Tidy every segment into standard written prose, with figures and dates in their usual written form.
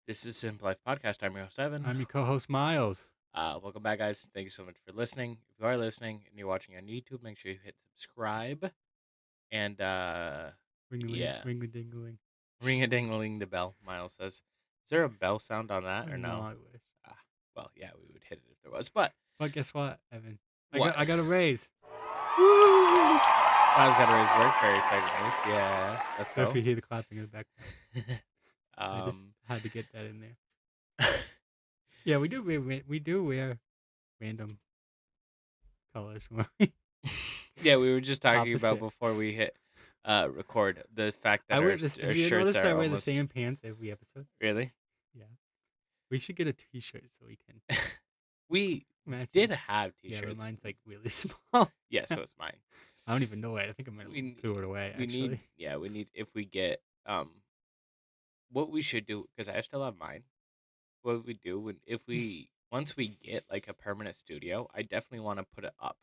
This is Simp Life Podcast. I'm your host, Evan. I'm your co-host Miles. Welcome back, guys. Thank you so much for listening. If you are listening and you're watching on YouTube, make sure you hit subscribe. And, Ringling, yeah, ringling. ring a ding ling the bell, Miles says. Is there a bell sound on that or No, no? I wish. Ah, well, yeah, we would hit it if there was. But, But guess what, Evan? I what? got I got a raise. Woo! Miles got to raise work. Very exciting news. Yeah, let's So if go. you hear the clapping in the background, I just um, had to get that in there. Yeah, we do wear random colors. yeah, we were just talking about Opposite. before we hit record the fact I that wear this. our Have you shirts noticed I are wear the almost same pants every episode? really. Yeah. We should get a T-shirt so we can We match did it. have Yeah, but t-shirts. mine's like really small. Yeah, so it's mine. I don't even know it. I think I might have We threw it away we need actually. we need if we get what we should do because I still have mine. What we do when if we once we get like a permanent studio, I definitely want to put it up.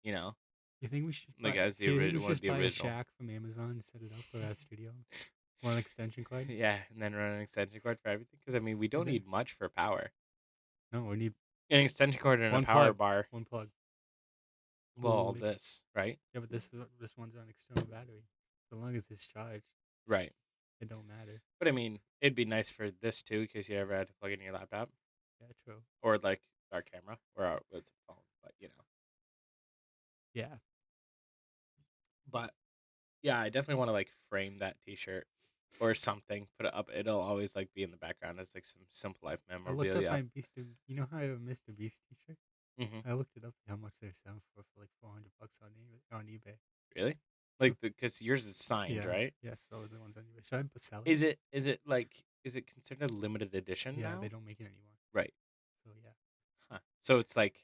You know, You think we should like buy? as the Do you think we original, should one of just the buy a original. shack from Amazon and set it up for our studio? One extension cord. Yeah, and then run an extension cord for everything because I mean we don't Okay. need much for power. No, we need An extension cord and a one power plug. bar. One plug. Well, all Holy. this right, Yeah, but this one's on external battery. So long as it's charged, right. it don't matter. But I mean, it'd be nice for this too because you ever had to plug in your laptop. Yeah, true. Or like our camera or it's a phone, but Yeah. But yeah, I definitely want to like frame that T-shirt or something, put it up. It'll always like be in the background as like some Simple Life I looked up memorabilia. my Beast. You know how I have a Mr. Beast T-shirt? Hmm. I looked it up how much they're selling for like $400 on eBay. Really? So Like because yours is signed, yeah, right? yeah. So the ones on eBay. Should I sell it? Is it considered a limited edition Yeah, they now? don't make it anymore. Right. So yeah. Huh. So it's like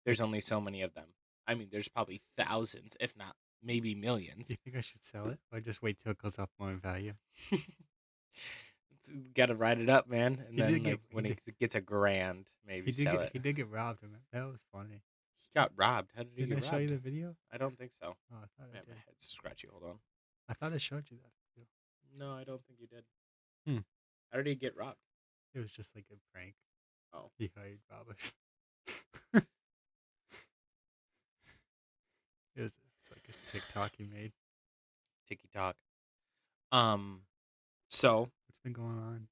there's Like, only so many of them. I mean, there's probably thousands, if not maybe millions. do you think I should sell it or just wait till it goes up more in value? Got to write it up, man, and He did then get like when it gets a grand, maybe sell it. he did get robbed. Man. That was funny. He got robbed. How did he Didn't I get show you robbed? the video? I don't think so. Oh, I thought I Man, my did. head's scratchy. Hold on. I thought I showed you that video. No, I don't think you did. Hmm. How did he get robbed? It was just like a prank. Oh, He hired robbers. It's like a TikTok he made. Tiki Talk. So What's been going on?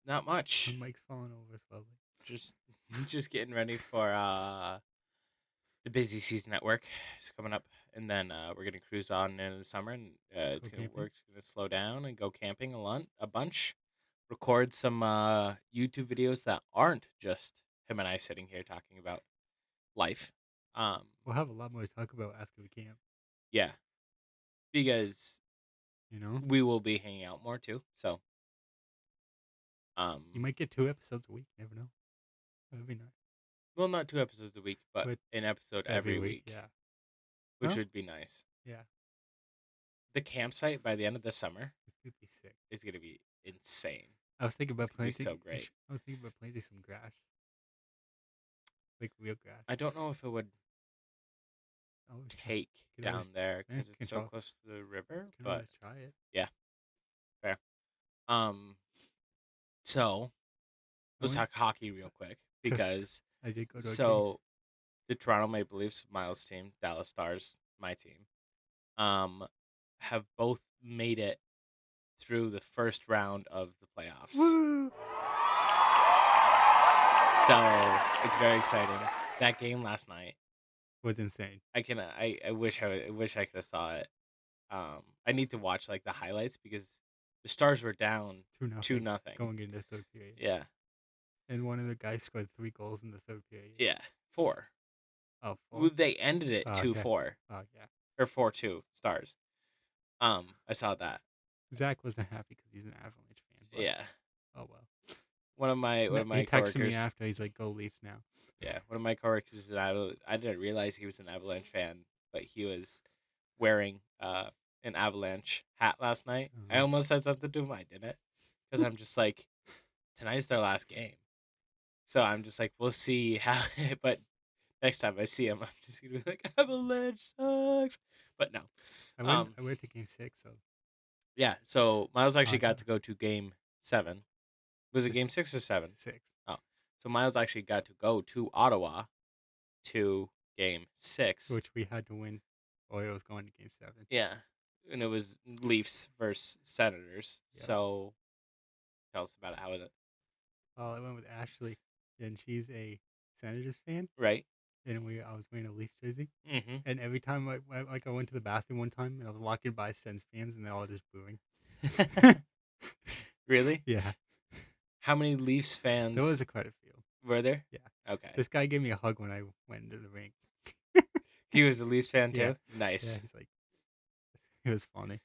not My much. mic's falling over slowly. Just just getting ready for the busy season at work. It's coming up, and then we're gonna cruise on in the summer, and it's Go gonna camping? work's gonna slow down and go camping a bunch. Record some YouTube videos that aren't just him and I sitting here talking about life. Um, We'll have a lot more to talk about after we camp. yeah, because You know? we will be hanging out more too. So, You might get 2 episodes a week. Never know. That'd be nice. well, not 2 episodes a week, but But an episode every week, yeah. which Huh? would be nice. Yeah. The campsite by the end of the summer It's gonna be sick. is gonna be insane. I was thinking about It's gonna be planting. so great. I was thinking about planting some grass, like real grass. I don't know if it would Oh, take can down always, there yeah, because it's so close to the river, can but always try it. yeah, fair. So let's talk hockey real quick because I did go to a game. so the Toronto Maple Leafs, Miles' team, Dallas Stars, my team, have both made it through the first round of the playoffs. Woo! So it's very exciting. That game last night, Was insane. I wish I could have saw it. I need to watch like the highlights because the Stars were down 2-0 2-0. going into the third period. Yeah, And one of the guys scored 3 goals in the third period. yeah, 4. Oh, 4? Well, they ended it Oh, 2-4 Oh, yeah. or 4-2 Stars. I saw that. Zach wasn't happy because he's an Avalanche fan. But, Yeah, oh, well. one of my He texted coworkers. me after. He's like, go Leafs now. Yeah, one of my coworkers is I didn't realize he was an Avalanche fan, but he was wearing an Avalanche hat last night. I almost said something to him, I didn't, because I'm just like, tonight's their last game, so I'm just like, we'll see how. But next time I see him, I'm just gonna be like, Avalanche sucks. But no, I went to game 6, so yeah. So Miles actually got yeah. to go to game 7, Was it game 6 or 7? 6. Oh, so Miles actually got to go to Ottawa to game 6. Which we had to win, or it was going to game 7. Yeah, and it was Leafs versus Senators. Yep. So tell us about it. How was it? Well, I went with Ashley, and she's a Senators fan, Right. and I was wearing a Leafs jersey. Mm-hmm. And every time I went to the bathroom one time, and I was walking by Sens fans, and they're all just booing. Really? Yeah, How many Leafs fans there was quite a few. were there? Yeah. Okay. This guy gave me a hug when I went into the ring. He was a Leafs fan too? Yeah. Nice. Yeah, he's like, it was funny.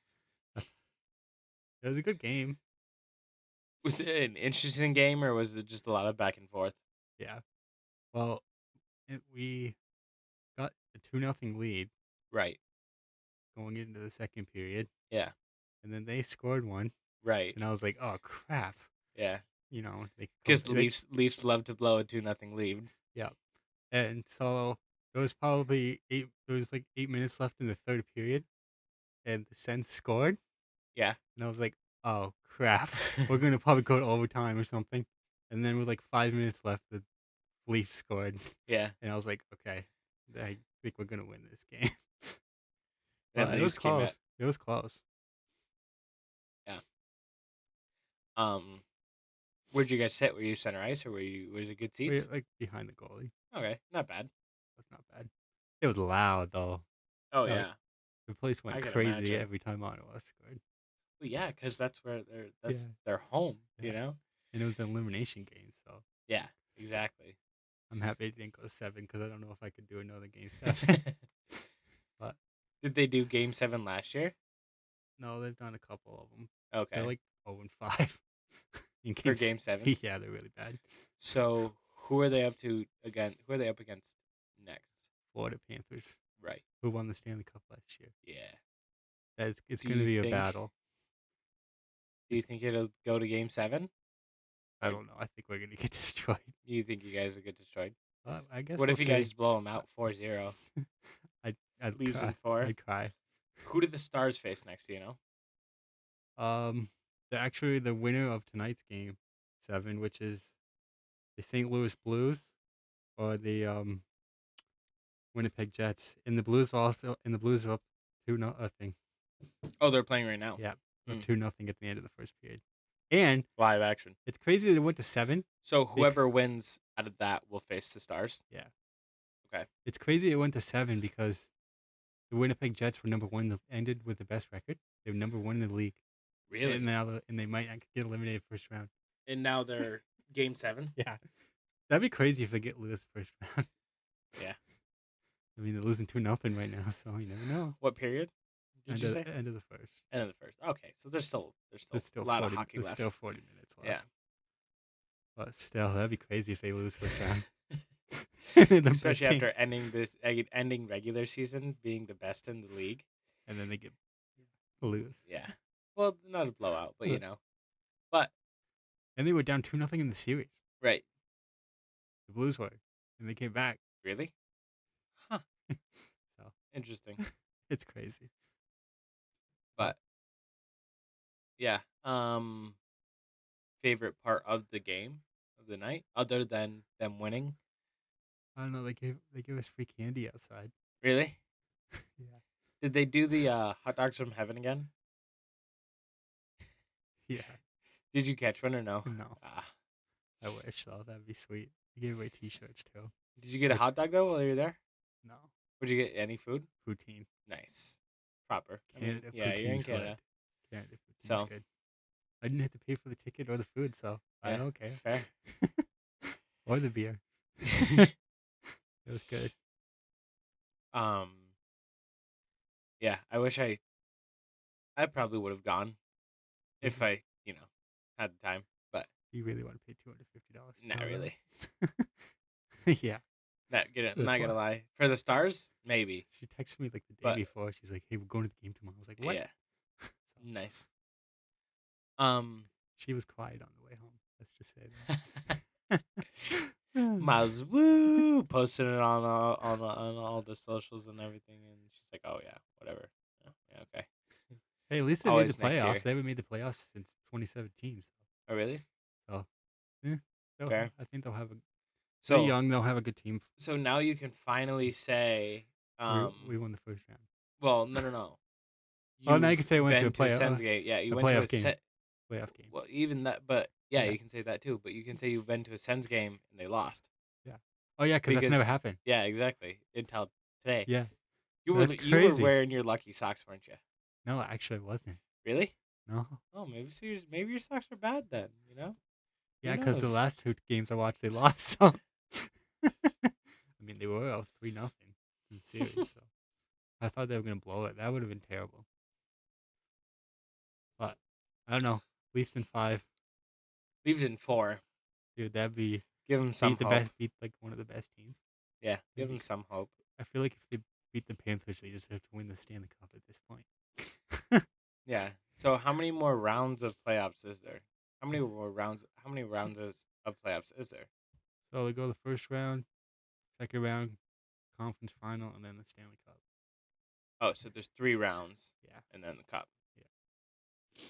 It was a good game. Was it an interesting game or was it just a lot of back and forth? Yeah. Well, we got a 2-0 lead Right. going into the second period, Yeah. and then they scored one, Right. and I was like, "Oh crap!" Yeah. You know, they Because the Leafs love to blow a 2-0 lead. Yeah, and so there was probably 8. There was like 8 minutes left in the third period, and the Sens scored, Yeah. and I was like, "Oh crap! We're gonna probably go to overtime or something." And then with like 5 minutes left, the Leafs scored, Yeah. and I was like, "Okay, I think we're gonna win this game." Then But it was Leafs came out. close. It was close. Yeah. Where'd you guys sit? Were you center ice or was it good We seats? like behind the goalie. Okay, not bad. That's not bad. It was loud though. Oh That yeah, The place I went can crazy imagine. every time Ottawa scored. Well, yeah, because that's where that's Yeah. their home. Yeah. You know. And it was an elimination game, so Yeah. Exactly. I'm happy it didn't go to 7 because I don't know if I could do another game 7. But Did they do Game 7 last year? no, they've done a couple of them. Okay. They're like 0-5 in For games. Game 7? Yeah, they're really bad. So who are they up to again? Who are they up against next? Florida Panthers, Right. who won the Stanley Cup last year. Yeah. It's Do going to you be a think- battle. Do you think it'll go to Game 7? I don't know. I think we're going to get destroyed. Do you think you guys will get destroyed? I guess. What we'll if you see. guys blow them out 4-0? I'd Leaves cry. in 4? I'd cry. Who did the Stars face next? Do you know? They're actually the winner of tonight's game 7, which is the St. Louis Blues or the Winnipeg Jets. And the Blues are up 2-0. Oh, they're playing right now. Yeah, up Mm. 2-0 at the end of the first period. And Live action. it's crazy that it went to 7. So whoever wins out of that will face the Stars. Yeah. Okay. It's crazy it went to 7 because the Winnipeg Jets were number 1. Ended with the best record. They were number 1 in the league. Really? And they might get eliminated first round. And now they're Game 7. Yeah. That'd be crazy if they get lose first round. Yeah. I mean, they're losing 2-0 right now, so you never know. What period? Did you say? End of the first. End of the first. Okay, so there's still There's still a lot 40, of hockey there's left. still 40 minutes left. Yeah. But still, that'd be crazy if they lose first round. The best Especially team. after ending regular season being the best in the league. And then they get lose. Yeah. Well, not a blowout, but Yeah. you know. But And they were down 2-0 in the series. right. The Blues were. And they came back. Really? Huh. So Interesting. it's crazy. But yeah. Favorite part of the game of the night, other than them winning? I don't know, they gave us free candy outside. Really? Yeah. Did they do the hot dogs from heaven again? Yeah. Did you catch one or no? No. Ah. I wish so. That'd be sweet. They gave away t-shirts too. Did you get a hot dog though while you were there? No. Would you get any food? Poutine. Nice. Proper. Canada yeah, you're in poutine's Canada. lit. Canada poutine's So- good. I didn't have to pay for the ticket or the food, so I Yeah, don't care. fair. Or the beer. It was good. Yeah, I wish I probably would have gone if Mhm. I, had the time, but You really want to pay $250? for not that? really. Yeah. Not That's gonna lie. For the Stars, maybe. She texted me like the day But- before. She's like, "Hey, we're going to the game tomorrow." I was like, "What?" Yeah, So, nice. she was quiet on the way home. Let's just say that. Miles Woo posting it on all the socials and everything, and she's like, "Oh yeah, whatever. Yeah, okay." Hey, at least they made Always the next year. playoffs. They haven't made the playoffs since 2017. So Oh really? Yeah, Fair. I think they'll have a. They're So young. They'll have a good team. so now you can finally say, We won the first round. well, no, no, no. Oh, now you can You've say I went to been to a Sens game. Yeah, you a went to playoff game. Playoff game. well, even that, but yeah, Yeah, you can say that too. But you can say you've been to a Sens game and they lost yeah. Oh yeah, because that's never because happened. yeah, exactly. Until today, Yeah, you were that's you were crazy. wearing your lucky socks, weren't you? No, actually, it wasn't. Really? No. Oh, maybe your socks are bad then. You know? Who Yeah, because the knows? last two games I watched, they lost. So, I mean, they were up 3-0 in the series. So I thought they were gonna blow it. That would have been terrible. But I don't know. Leafs in 5, Leaves in 4. dude. That'd be Give them some hope. beat like one of the best teams. Yeah, give them Maybe. some hope. I feel like if they beat the Panthers, they just have to win the Stanley Cup at this point. Yeah. So how many more rounds of playoffs is there? How many more rounds? How many rounds of playoffs is there? So they go the first round, second round, conference final, and then the Stanley Cup. Oh, so there's 3 rounds Yeah. and then the cup. Yeah.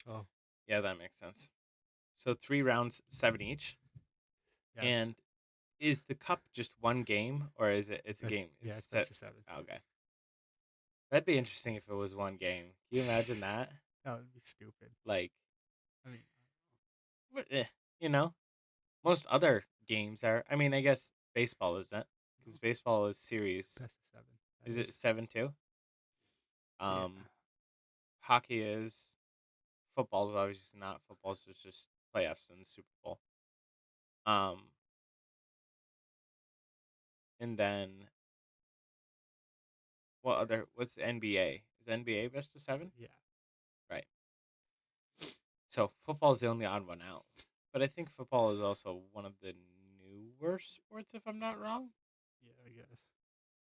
Oh. Yeah, that makes sense. So 3 rounds, 7 each. Yeah. And is the cup just one game or is it's a game? Yeah, It's it's set. best of 7. Oh, okay. That'd be interesting if it was one game. Can you imagine that? That would be stupid. Like, I mean, you know, most other games are. I mean, I guess baseball isn't because baseball is series. best of 7. That Is it 7 too? Yeah. Hockey is. Football is obviously not. Football is just playoffs in the Super Bowl. Um, and then what other? What's the NBA? Is the NBA best of 7? Yeah. Right. So football is the only odd one out. But I think football is also one of the newer sports, if I'm not wrong. Yeah, I guess.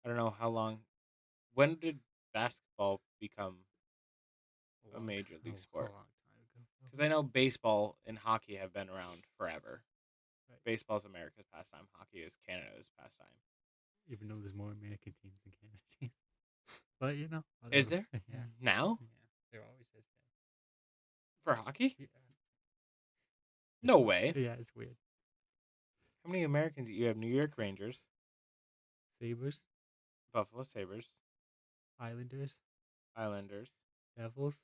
I don't know how long. When did basketball become a long major a league sport? long time ago. Because I know baseball and hockey have been around forever. Right. Baseball's America's pastime. Hockey is Canada's pastime. Even though there's more American teams than Canada teams. But, Is whatever. there? Yeah. Now? Yeah. There always has been. For hockey? Yeah. No way. Yeah, it's weird. How many Americans? You have New York Rangers, Sabres, Buffalo Sabres, Islanders, Islanders, Devils,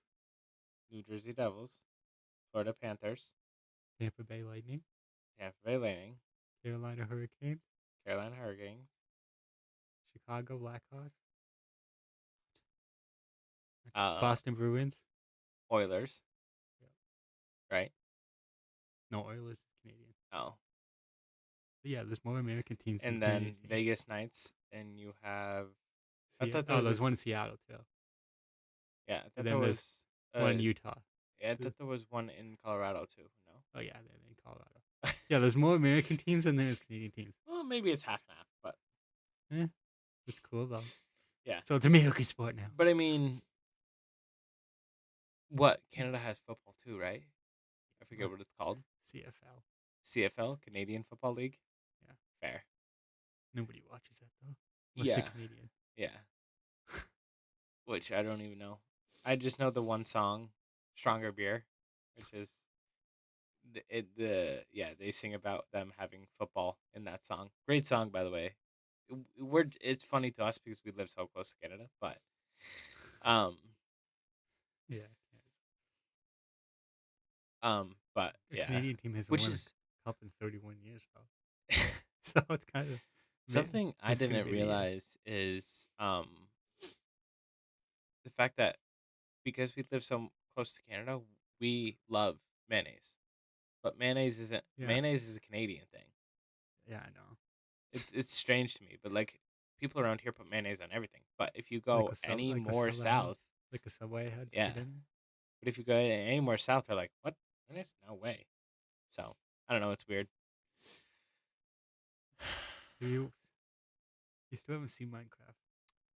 New Jersey Devils, Florida Panthers, Tampa Bay Lightning, Tampa Bay Lightning, Carolina Hurricanes, Carolina Hurricanes, Chicago Blackhawks, uh, Boston Bruins. Oilers, Yeah. right? No, Oilers is Canadian. Oh, But yeah, there's more American teams than and Canadian then teams. Vegas Knights, and you have. I thought Oh, there's one in Seattle too. yeah, I thought And there then there's was one in Utah. yeah, I thought there was one in Colorado too. No. Oh yeah, they're in Colorado. Yeah, there's more American teams than there is Canadian teams. Well, maybe it's half and half, but It's cool though. yeah. So it's American sport now. But I mean, what Canada has football too, right? I forget what it's called. CFL. CFL, Canadian Football League. Yeah. Fair. Nobody watches that though. Unless you're Canadian. Yeah. Which I don't even know. I just know the one song, "Stronger Beer," which is they sing about them having football in that song. Great song, by the way. It's funny to us because we live so close to Canada, but um Yeah. but The yeah, Canadian team hasn't which won is a cup in 31 years though. So it's kind of something I it's gonna didn't be the year. realize is the fact that because we live so close to Canada, we love mayonnaise. But mayonnaise isn't Yeah. mayonnaise is a Canadian thing. Yeah, I know. It's strange to me, but like people around here put mayonnaise on everything. But if you go Like a any like a more sub I had. south, Like a Subway I had yeah. for dinner. But if you go any more south, they're like, "What? Mayonnaise? No way." So I don't know. It's weird. You still haven't seen Minecraft.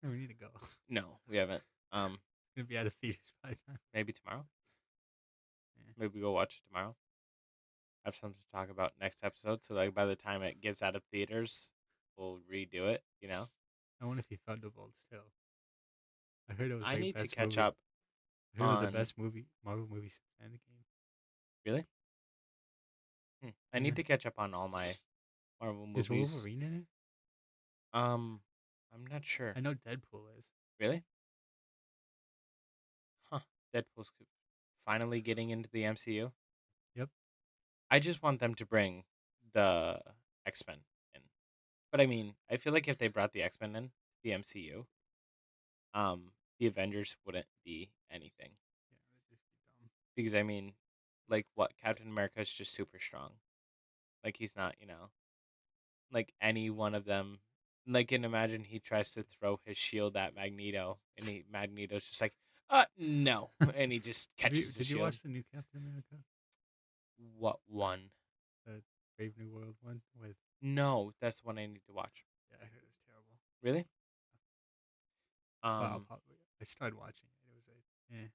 Oh, we need to go. No, we haven't. It's gonna be out of theaters by the time. Maybe tomorrow. Yeah. Maybe go watch it tomorrow. Have something to talk about next episode. So like by the time it gets out of theaters, we'll redo it. You know. I want to see Thunderbolts still. I heard it was I like need to best catch movie. up I heard it was the on. best movie Marvel movie since Endgame. Really? I need Yeah. to catch up on all my Marvel Is movies. Wolverine in it? Um, I'm not sure. I know Deadpool is. Really? Huh. Deadpool's finally getting into the MCU. Yep. I just want them to bring the X-Men in. But I mean, I feel like if they brought the X-Men in the MCU, the Avengers wouldn't be anything. Yeah, that'd just be dumb. Because I mean, like what Captain America is just super strong. Like he's not, like any one of them. Like, can imagine he tries to throw his shield at Magneto, and Magneto's just like, no, and he just catches the Did you shield. watch the new Captain America? What one? The Brave New World one with. No, that's the one I need to watch. Yeah, I heard it was terrible. Really? But I started watching it. It was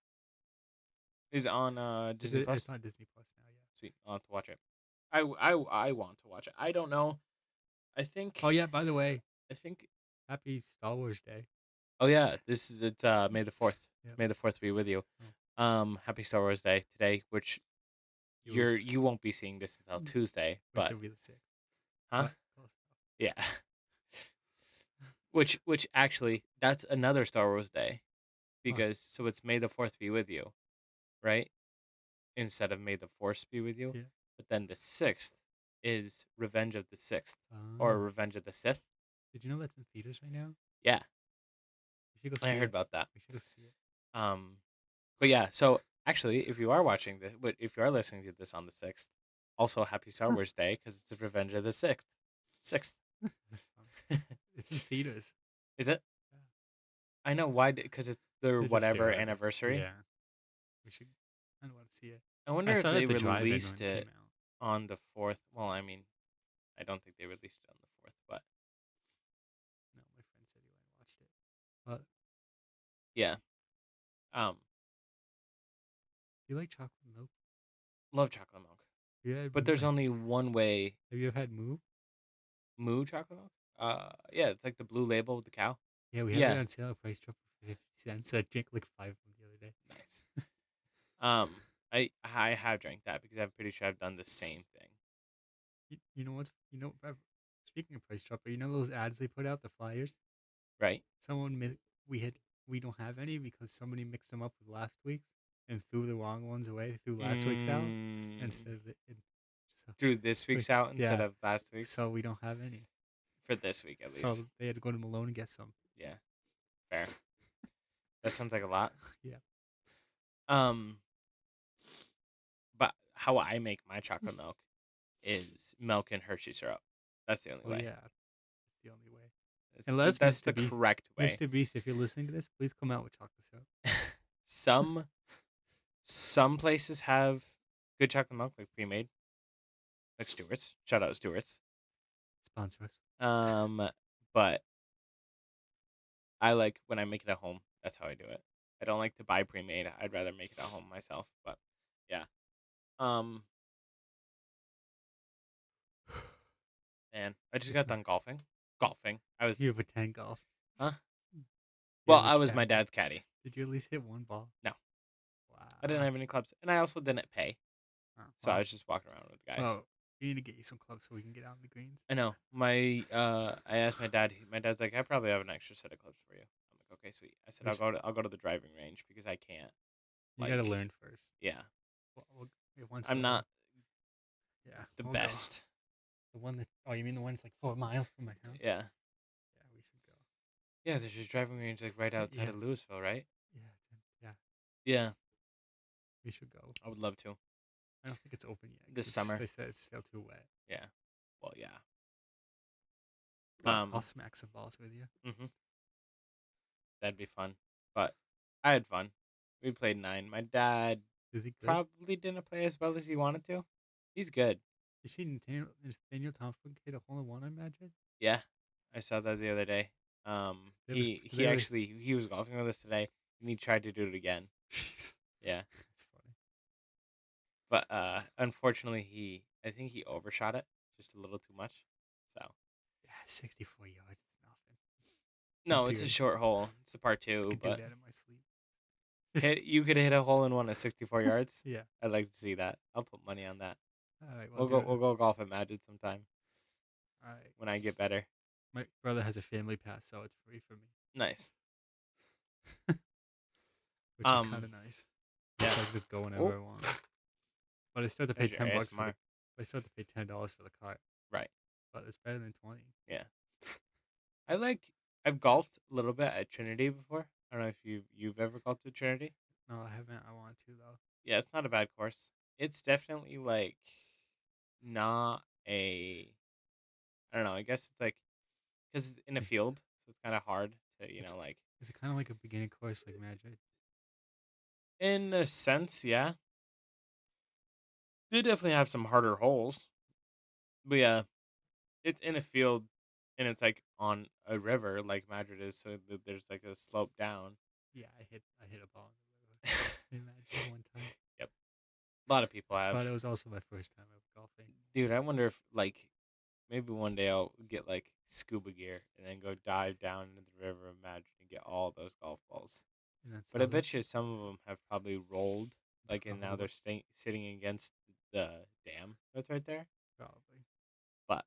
Is it on Disney Plus? It's on Disney Plus now. Yeah. Sweet, I'll have to watch it. I want to watch it. I don't know. I think. Oh yeah. By the way, I think. Happy Star Wars Day. Oh yeah, it's May the 4th. Yep. May the 4th be with you. Oh. Happy Star Wars Day today, which you won't be seeing this until Tuesday, Which but will be the 6th. huh? Yeah. Which actually that's another Star Wars Day, because so it's May the 4th be with you, right? Instead of May the Force be with you. Yeah. But then the 6th is Revenge of the Sixth or Revenge of the Sith. Did you know that's in theaters right now? Yeah. We should go see I heard about that. We should go see it. But yeah, so actually, if you are watching this, but if you are listening to this on the 6th, also Happy Star Wars Day, because it's Revenge of the Sixth. It's in theaters. Is it? Yeah. I know why, because it's their whatever anniversary. Yeah. We should. I don't want to see it. I wonder if they released it on the 4th. Well, I mean, I don't think they released it on the 4th, but no, my friend said he went and watched it. But yeah. You like chocolate milk? Love chocolate milk. Yeah, but there's only one way. Have you ever had Moo? Moo chocolate milk? Yeah, it's like the blue label with the cow. Yeah, we have it on sale at Price Drop for 50 cents. So I drank like 5 of them the other day. Nice. I have drank that because I'm pretty sure I've done the same thing. You know what? Speaking of Price Dropper, you know those ads they put out, the flyers? Right. We don't have any because somebody mixed them up with last week's and threw the wrong ones away. Threw last week's out instead of threw this week's out instead of last week's. So we don't have any for this week at least. So they had to go to Malone and get some. Yeah, fair. That sounds like a lot. Yeah. But how I make my chocolate milk is milk and Hershey syrup. That's the only way. Yeah, that's the only way. That's the correct way. Mr. Beast, if you're listening to this, please come out with chocolate syrup. Some places have good chocolate milk, like pre-made, like Stewart's. Shout out Stewart's. Sponsor us. But I like when I make it at home. That's how I do it. I don't like to buy pre-made. I'd rather make it at home myself. But yeah. Man, I just got done golfing. You have a 10 golf. Huh? Well, I was my dad's caddy. Did you at least hit one ball? No. Wow. I didn't have any clubs, and I also didn't pay. So I was just walking around with the guys. Well, you need to get you some clubs so we can get out on the greens. I know. I asked my dad. My dad's like, I probably have an extra set of clubs for you. I'm like, okay, sweet. I said, I'll go to the driving range because I can't. You gotta learn first. Yeah. I'm not. Yeah. The best. The one that. Oh, you mean the one that's like 4 miles from my house? Yeah. Yeah, we should go. Yeah, there's just driving range like right outside of Louisville, right? Yeah. Yeah. We should go. I would love to. I don't think it's open yet. This summer. They said it's still too wet. Yeah. Well, yeah. I'll smack some balls with you. Mm-hmm. That'd be fun. But I had fun. We played 9. My dad probably didn't play as well as he wanted to. He's good. You see Nathaniel Thompson hit a hole-in-one, I imagine? Yeah. I saw that the other day. He was golfing with us today, and he tried to do it again. Yeah. That's funny. But unfortunately, I think he overshot it just a little too much. So. Yeah, 64 yards is nothing. No, it's a short hole. It's a par 2. I could but do that in my sleep. You could hit a hole in one at 64 yards? Yeah. I'd like to see that. I'll put money on that. All right, well, We'll go. dude. We'll go golf at Magic sometime All right. when I get better. My brother has a family pass, so it's free for me, Nice. which is kind Um. of nice. Yeah. So I can just go Oh, whenever I want. But I still have to pay there's your $10 for the. ASMR. I still have to pay $10 for the cart, Right. but it's better than 20. Yeah. I like. I've golfed a little bit at Trinity before. I don't know if you've ever golfed at Trinity. No, I haven't. I want to though. Yeah, it's not a bad course. It's definitely like not a. I don't know. I guess it's like because it's in a Is, field, so it's kind of hard to it's like. is it kind of like a beginning course like Magic? In a sense, yeah. They definitely have some harder holes, but yeah, it's in a field, and it's like on a river, like Madrid is. So there's like a slope down. Yeah, I hit a ball in the river. In Magic one time. Yep, a lot of people have. But it was also my first time of golfing. Dude, I wonder if like maybe one day I'll get like scuba gear and then go dive down into the river of Madrid and get all those golf balls. And then But I sell them. bet you some of them have probably rolled, like, and now they're Probably. sitting against the dam that's right there. Probably. But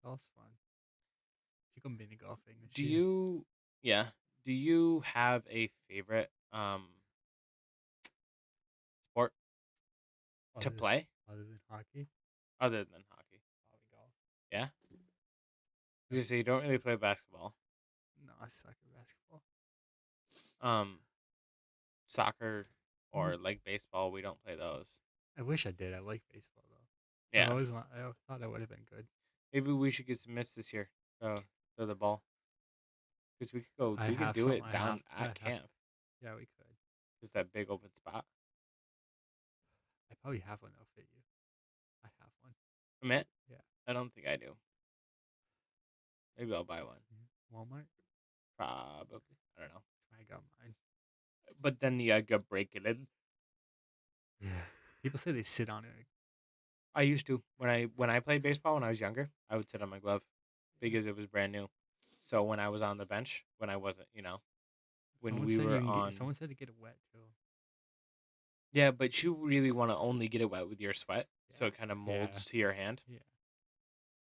Golf's fun. Should go mini golfing this do year. you, yeah, do you have a favorite sport to Other, play other than hockey, other than hockey? probably golf. Yeah, Yep. you say you don't really play basketball. No, I suck at basketball. Um, Soccer Mhm. or like baseball, we don't play those. I wish I did. I like baseball though. Yeah, I always thought I would have been good. maybe we should get some mitts this year. Throw the ball because we could go. I We could have do some. it down at camp. Yeah, we could. Just that big open spot. I probably have one that'll fit you. I have one. A mitt? Yeah. I don't think I do. Maybe I'll buy one. Walmart. Probably. I don't know. I got mine. But then you gotta break it in. Yeah. People say they sit on it. I used to when I played baseball when I was younger. I would sit on my glove because it was brand new. So when I was on the bench, when I wasn't, when Someone we said you were can get. on, Someone said to get it wet too. yeah, but you really want to only get it wet with your sweat, so Yeah. it kind of Yeah. molds to your hand. Yeah.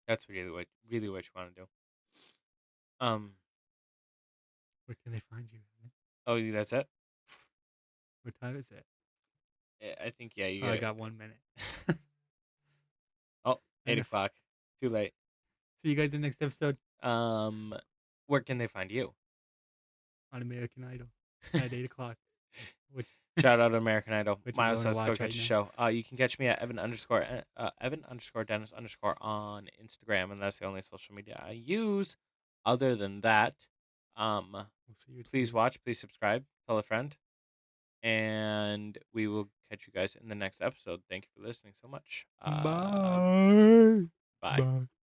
That's really what you want to do. Um. Where can they find you? Man? Oh, that's it. What time is it? I think yeah. You Oh, I get got 1 minute. oh And 8 o'clock. Too late. see you guys in the next episode Where can they find you? on American Idol at 8 o'clock. Which Shout out to American Idol. which I'm Miles, going to let's go watch catch right a now. show. You can catch me at Evan_Dennis_ on Instagram, and that's the only social media I use. Other than that, We'll see you. please watch, please subscribe, tell a friend, and we will catch you guys in the next episode. Thank you for listening so much. Bye. Bye. Bye.